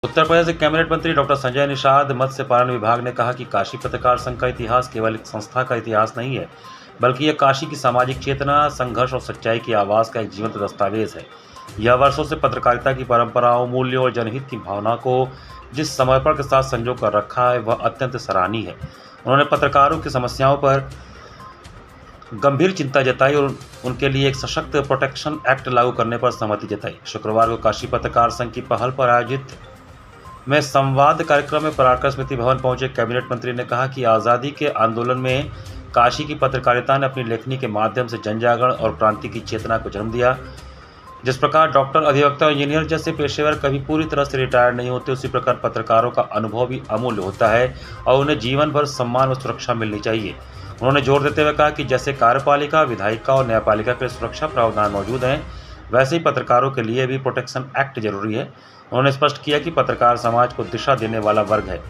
उत्तर प्रदेश के कैबिनेट मंत्री डॉक्टर संजय निषाद मत्स्य पालन विभाग ने कहा कि काशी पत्रकार संघ का इतिहास केवल एक संस्था का इतिहास नहीं है, बल्कि यह काशी की सामाजिक चेतना, संघर्ष और सच्चाई की आवाज़ का एक जीवंत दस्तावेज है। यह वर्षों से पत्रकारिता की परंपराओं, मूल्यों और जनहित की भावना को जिस समर्पण के साथ संजो कर रखा है, वह अत्यंत सराहनीय है। उन्होंने पत्रकारों की समस्याओं पर गंभीर चिंता जताई और उनके लिए एक सशक्त प्रोटेक्शन एक्ट लागू करने पर सहमति जताई। शुक्रवार को काशी पत्रकार संघ की पहल पर आयोजित में संवाद कार्यक्रम में पराक्रम स्मृति भवन पहुंचे कैबिनेट मंत्री ने कहा कि आज़ादी के आंदोलन में काशी की पत्रकारिता ने अपनी लेखनी के माध्यम से जनजागरण और क्रांति की चेतना को जन्म दिया। जिस प्रकार डॉक्टर, अधिवक्ता और इंजीनियर जैसे पेशेवर कभी पूरी तरह से रिटायर्ड नहीं होते, उसी प्रकार पत्रकारों का अनुभव भी अमूल्य होता है और उन्हें जीवन भर सम्मान और सुरक्षा मिलनी चाहिए। उन्होंने जोर देते हुए कहा कि जैसे कार्यपालिका, विधायिका और न्यायपालिका के सुरक्षा प्रावधान मौजूद हैं, वैसे ही पत्रकारों के लिए भी प्रोटेक्शन एक्ट जरूरी है। उन्होंने स्पष्ट किया कि पत्रकार समाज को दिशा देने वाला वर्ग है।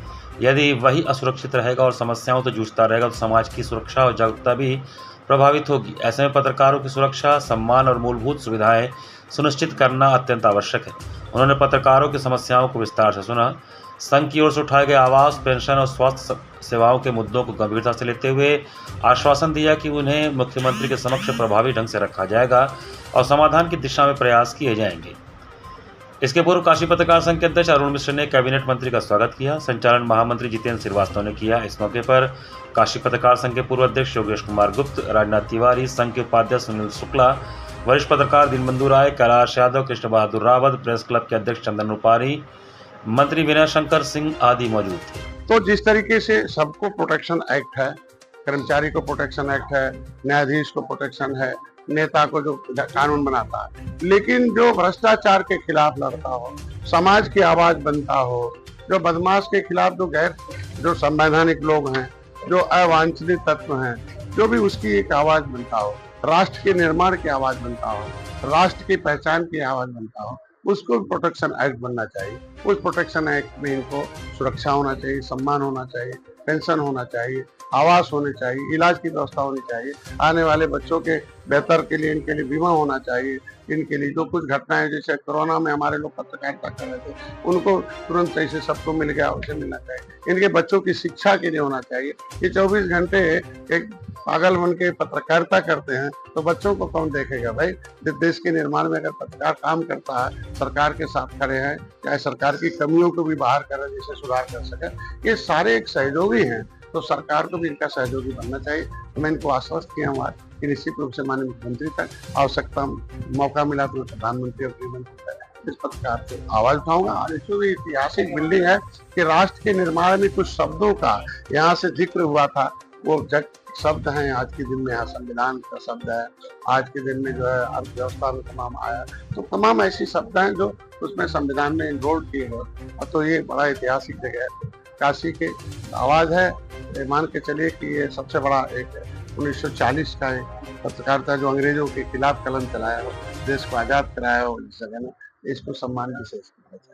यदि वही असुरक्षित रहेगा और समस्याओं से जूझता रहेगा तो समाज की सुरक्षा और जागरूकता भी प्रभावित होगी। ऐसे में पत्रकारों की सुरक्षा, सम्मान और मूलभूत सुविधाएं सुनिश्चित करना अत्यंत आवश्यक है। उन्होंने पत्रकारों की समस्याओं को विस्तार से सुना। संघ की ओर से उठाए गए आवास, पेंशन और स्वास्थ्य सेवाओं के मुद्दों को गंभीरता से लेते हुए आश्वासन दिया कि उन्हें मुख्यमंत्री के समक्ष प्रभावी ढंग से रखा जाएगा और समाधान की दिशा में प्रयास किए जाएंगे। इसके पूर्व काशी पत्रकार संघ के अध्यक्ष अरुण मिश्र ने कैबिनेट मंत्री का स्वागत किया। संचालन महामंत्री जितेंद्र श्रीवास्तव ने किया। इस मौके पर काशी पत्रकार संघ के पूर्व अध्यक्ष योगेश कुमार गुप्त, राजनाथ तिवारी, संघ के उपाध्यक्ष सुनील शुक्ला, वरिष्ठ पत्रकार दीनबंधु राय, कैलाश यादव, कृष्ण बहादुर रावत, प्रेस क्लब के अध्यक्ष चंदन रूपारी, मंत्री विनय शंकर सिंह आदि मौजूद थे। तो जिस तरीके से सबको प्रोटेक्शन एक्ट है, कर्मचारी को प्रोटेक्शन एक्ट है, न्यायाधीश को प्रोटेक्शन है, नेता को जो कानून बनाता है, लेकिन जो भ्रष्टाचार के खिलाफ लड़ता हो, समाज की आवाज बनता हो, जो बदमाश के खिलाफ जो संवैधानिक लोग हैं, जो अवांछनीय तत्व हैं, जो भी उसकी एक आवाज बनता हो, राष्ट्र के निर्माण की आवाज बनता हो, राष्ट्र की पहचान की आवाज बनता हो, उसको प्रोटेक्शन एक्ट बनना चाहिए। उस प्रोटेक्शन एक्ट में इनको सुरक्षा होना चाहिए, सम्मान होना चाहिए, पेंशन होना चाहिए, आवास होने चाहिए, इलाज की व्यवस्था होनी चाहिए, आने वाले बच्चों के बेहतर के लिए इनके लिए बीमा होना चाहिए। इनके लिए जो कुछ घटनाएं, जैसे कोरोना में हमारे लोग पत्रकारिता कर रहे थे, उनको तुरंत ऐसे सबको मिल गया, उसे मिलना चाहिए। इनके बच्चों की शिक्षा के लिए होना चाहिए। ये 24 घंटे एक पागल बन के पत्रकारिता करते हैं तो बच्चों को कौन देखेगा भाई। देश के निर्माण में अगर पत्रकार काम करता है, सरकार के साथ खड़े हैं, चाहे सरकार की कमियों को भी बाहर करें, जिसे सुधार कर सके, ये सारे एक सहयोगी हैं, तो सरकार को भी इनका सहयोगी बनना चाहिए। तो मैं इनको आश्वस्त किया हूँ कि निश्चित रूप से माननीय मुख्यमंत्री तक आवश्यकता मौका मिला तो प्रधानमंत्री और गृहमंत्री तक इस पत्रकार से आवाज उठाऊंगा। और इसमें भी ऐतिहासिक बिल्डिंग है कि राष्ट्र के निर्माण में कुछ शब्दों का यहाँ से जिक्र हुआ था, वो शब्द हैं आज के दिन में, यहाँ संविधान का शब्द है, आज के दिन में जो है अर्थव्यवस्था में तमाम आया, तो तमाम ऐसी शब्द हैं जो उसमें संविधान में इनरोल किए हुए। तो ये बड़ा ऐतिहासिक जगह है, काशी के आवाज है। मान के चलिए कि ये सबसे बड़ा एक 1940 का पत्रकारिता जो अंग्रेजों के खिलाफ कलम चलाया हो, देश को आजाद कराया हो, इस जगह में इसको सम्मान विशेष करना चाहिए।